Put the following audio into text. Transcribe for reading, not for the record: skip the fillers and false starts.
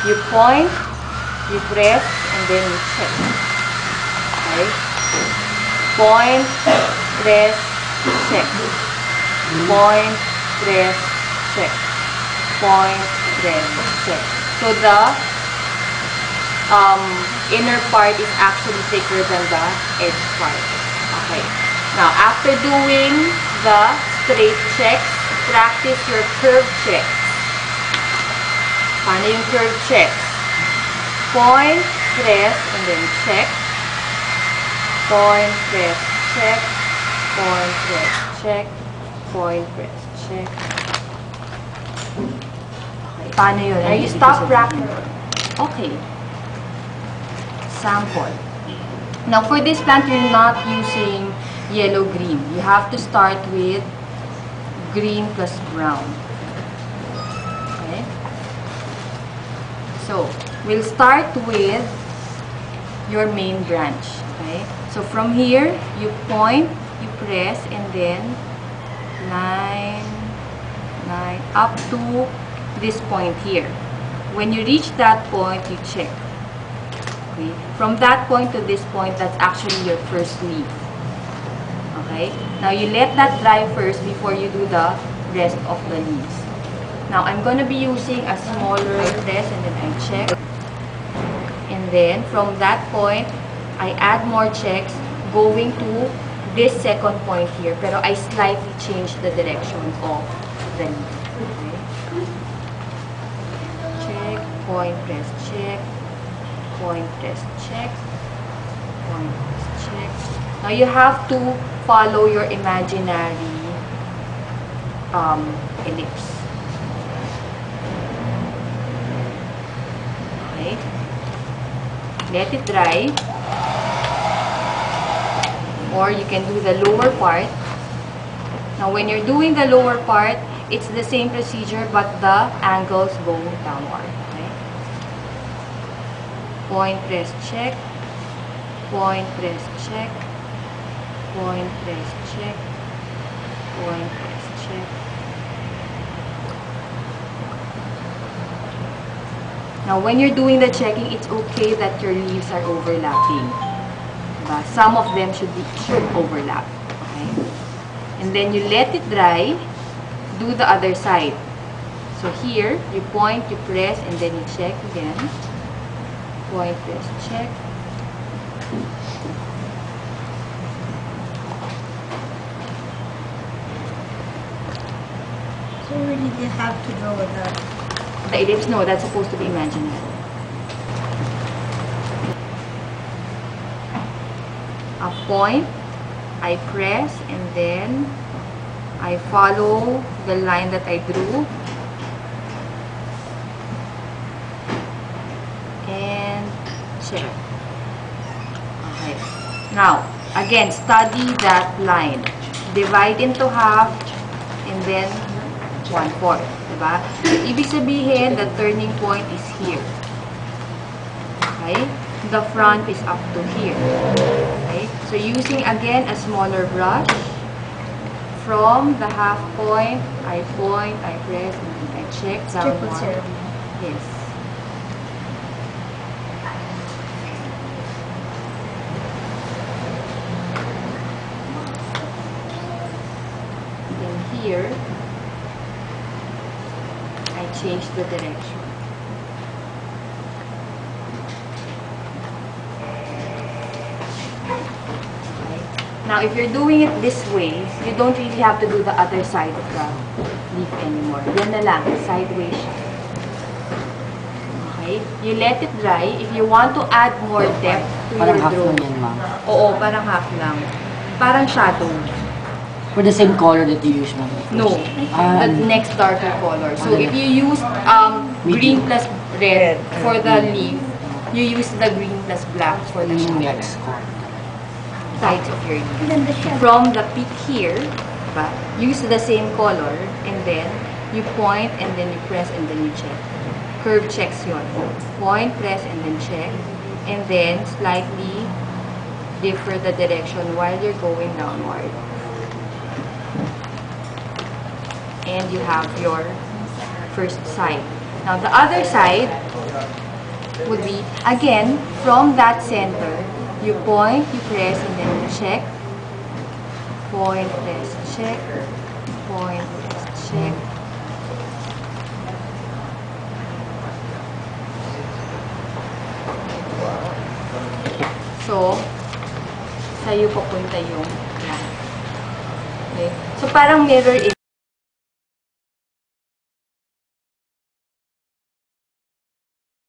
You point, you press, and then you check. Okay? Point, press, check. Point, press, check. Point, press, check. So the inner part is actually thicker than the edge part. Okay. Now, after doing the straight checks, practice your curve checks. Paano yung curve checks? Point, press, and then check. Point, press, check. Point, press, check. Point, press, check. Okay. Paano yun? Now, you stop practicing. Okay. Sample. Now, for this plant, you're not using yellow-green. You have to start with green plus brown. Okay? So, we'll start with your main branch. Okay? So, from here, you point, you press, and then line, up to this point here. When you reach that point, you check. Okay? From that point to this point, that's actually your first leaf. Okay? Now, you let that dry first before you do the rest of the leaves. Now, I'm going to be using a smaller press, and then I check. And then, from that point, I add more checks going to this second point here. Pero I slightly change the direction of the leaf. Okay? Check, point, press, check. Point, press, check. Point, press, check. Now, you have to follow your imaginary ellipse. Okay. Let it dry. Or you can do the lower part. Now, when you're doing the lower part, it's the same procedure, but the angles go downward. Okay. Point, press, check. Point, press, check. Point, press, check. Point, press, check. Now, when you're doing the checking, it's okay that your leaves are overlapping. Diba? Some of them should overlap. Okay? And then you let it dry. Do the other side. So here, you point, you press, and then you check again. Point, press, check. So really they have to draw the ellipse? No, that's supposed to be imaginary. A point, I press, and then I follow the line that I drew. And check. Okay. Now, again, study that line. Divide into half, and then 1/4. Diba? So, ibig sabihin, the turning point is here. Okay? The front is up to here. Okay? So, using again a smaller brush, from the half point, I press, and then I check downward. Yes. Then here, I change the direction. Now, if you're doing it this way, you don't really have to do the other side of the leaf anymore. Yan na lang, sideways siya. Okay? You let it dry. If you want to add more depth to parang your half drawing. lang yan, ma'am. Oo, parang half lang. Parang shadow. For the same color that you use, ma'am? No, the next darker color. So, if you use green plus red for the leaf, you use the green plus black for the shadow. Sides of your leaf. From the peak here, diba, use the same color, and then you point, and then you press, and then you check. Curve checks yun. Point, press, and then check. And then slightly differ the direction while you're going downward. And you have your first side. Now, the other side, would be, again, from that center, you point, you press, and then check. Point, press, check. Point, press, check. So, sa'yo papunta yung line. Okay? So, parang mirror